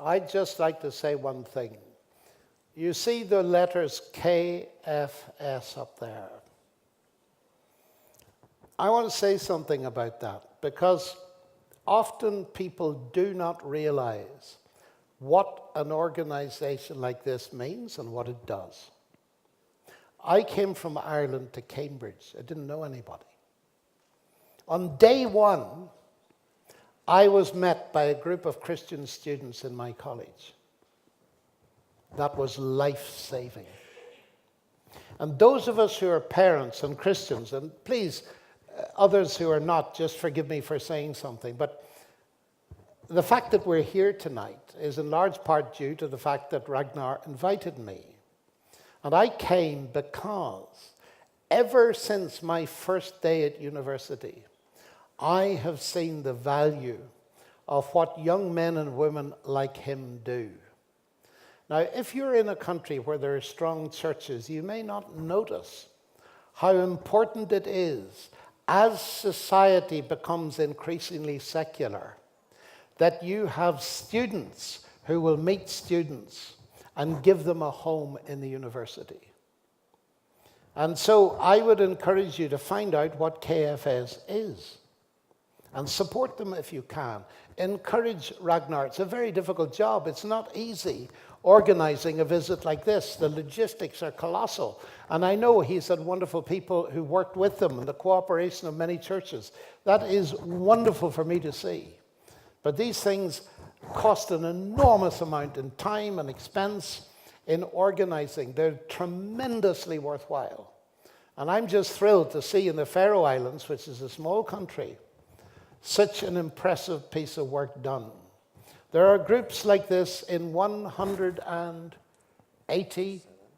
I'd just like to say one thing. You see the letters KFS up there. I want to say something about that because often people do not realize what an organization like this means and what it does. I came from Ireland to Cambridge. I didn't know anybody. On day one, I was met by a group of Christian students in my college. That was life-saving. And those of us who are parents and Christians, and please, others who are not, just forgive me for saying something, but the fact that we're here tonight is in large part due to the fact that Ragnar invited me. And I came because ever since my first day at university, I have seen the value of what young men and women like him do. Now, if you're in a country where there are strong churches, you may not notice how important it is as society becomes increasingly secular that you have students who will meet students and give them a home in the university. And so I would encourage you to find out what KFS is and support them if you can. Encourage Ragnar. It's a very difficult job. It's not easy organizing a visit like this. The logistics are colossal. And I know he's had wonderful people who worked with them and the cooperation of many churches. That is wonderful for me to see. But these things cost an enormous amount in time and expense in organizing. They're tremendously worthwhile. And I'm just thrilled to see in the Faroe Islands, which is a small country, such an impressive piece of work done. There are groups like this in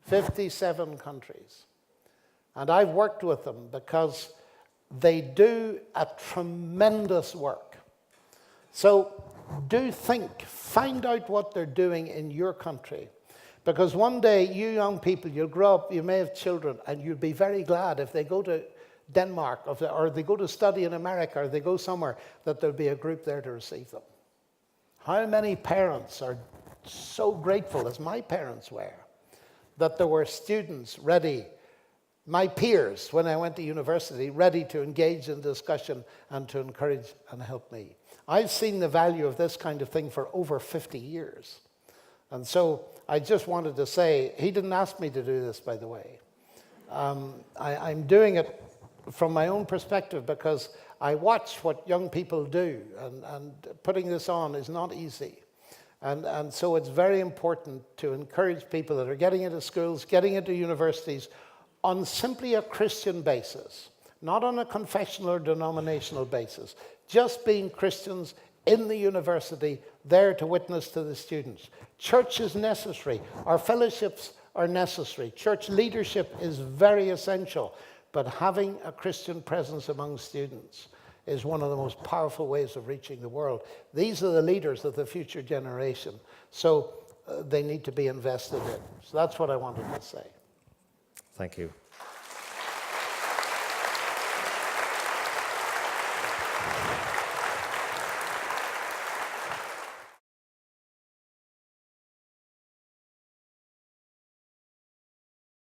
57 countries. And I've worked with them because they do a tremendous work. So do find out what they're doing in your country. Because one day, you young people, you'll grow up, you may have children, and you'll be very glad if they go to Denmark, or they go to study in America, or they go somewhere, that there'll be a group there to receive them. How many parents are so grateful, as my parents were, that there were students ready, my peers, when I went to university, ready to engage in discussion and to encourage and help me. I've seen the value of this kind of thing for over 50 years. And so I just wanted to say, he didn't ask me to do this, by the way. I'm doing it from my own perspective because I watch what young people do, and putting this on is not easy. And so it's very important to encourage people that are getting into schools, getting into universities, on simply a Christian basis, not on a confessional or denominational basis, just being Christians in the university, there to witness to the students. Church is necessary. Our fellowships are necessary. Church leadership is very essential. But having a Christian presence among students is one of the most powerful ways of reaching the world. These are the leaders of the future generation. So they need to be invested in. So that's what I wanted to say. Thank you.